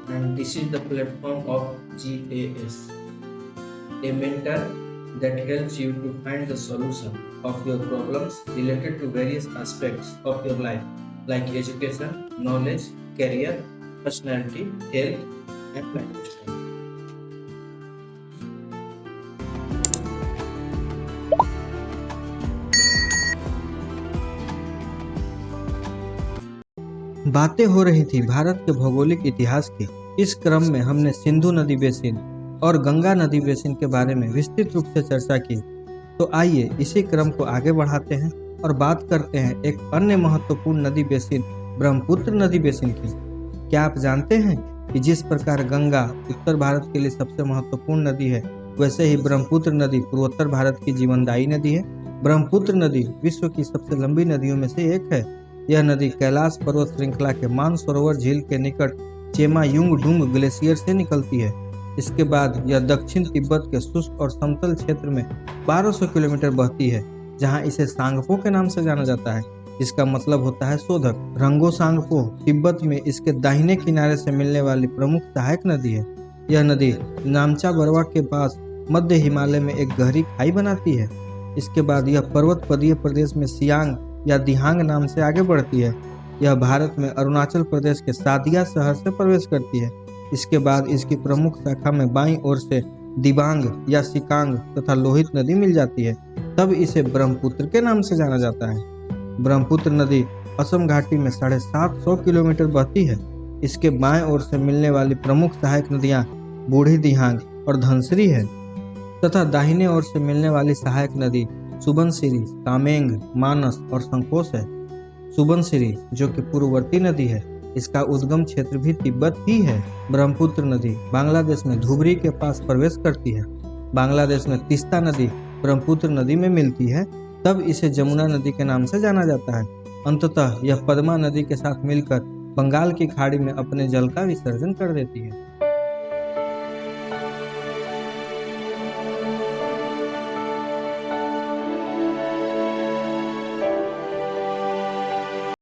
and this is the platform of GAS, a mentor that helps you to find the solution of your problems related to various aspects of your life, like education, knowledge, career, personality, health, and lifestyle. बातें हो रही थी भारत के भौगोलिक इतिहास की। इस क्रम में हमने सिंधु नदी बेसिन और गंगा नदी बेसिन के बारे में विस्तृत रूप से चर्चा की। तो आइए इसी क्रम को आगे बढ़ाते हैं और बात करते हैं एक अन्य महत्वपूर्ण नदी बेसिन ब्रह्मपुत्र नदी बेसिन की। क्या आप जानते हैं कि जिस प्रकार गंगा उत्तर भारत के लिए सबसे महत्वपूर्ण नदी है, वैसे ही ब्रह्मपुत्र नदी पूर्वोत्तर भारत की जीवनदायी नदी है। ब्रह्मपुत्र नदी विश्व की सबसे लंबी नदियों में से एक है। यह नदी कैलाश पर्वत श्रृंखला के मानसरोवर झील के निकट चेमायुंगडुंग ग्लेशियर से निकलती है। इसके बाद यह दक्षिण तिब्बत के शुष्क और समतल क्षेत्र में 1200 किलोमीटर बहती है, जहां इसे सांगपो के नाम से जाना जाता है, जिसका मतलब होता है शोधक। रंगो सांगपो तिब्बत में इसके दाहिने किनारे से मिलने वाली प्रमुख सहायक नदी है। यह नदी नामचा बरवा के पास मध्य हिमालय में एक गहरी खाई बनाती है। इसके बाद यह पर्वत पदीय प्रदेश में सियांग या दिहांग नाम से आगे बढ़ती है। यह भारत में अरुणाचल प्रदेश के सादिया शहर से प्रवेश करती है। इसके बाद इसकी प्रमुख शाखा में बाईं ओर से दिबांग या सिकांग तथा लोहित नदी मिल जाती है। तब इसे ब्रह्मपुत्र के नाम से जाना जाता है। ब्रह्मपुत्र नदी असम घाटी में 750 किलोमीटर बहती है। इसके बाएं ओर से मिलने वाली प्रमुख सहायक नदियां बूढ़ी दिहांग और धनसिरी है तथा दाहिने ओर से मिलने वाली सहायक नदी सुबनसिरी, कामेंग, मानस और संकोश है। सुबनसिरी जो कि पूर्ववर्ती नदी है, इसका उद्गम क्षेत्र भी तिब्बत ही है। ब्रह्मपुत्र नदी बांग्लादेश में धुबरी के पास प्रवेश करती है। बांग्लादेश में तिस्ता नदी ब्रह्मपुत्र नदी में मिलती है, तब इसे जमुना नदी के नाम से जाना जाता है। अंततः यह पद्मा नदी के साथ मिलकर बंगाल की खाड़ी में अपने जल का विसर्जन कर देती है।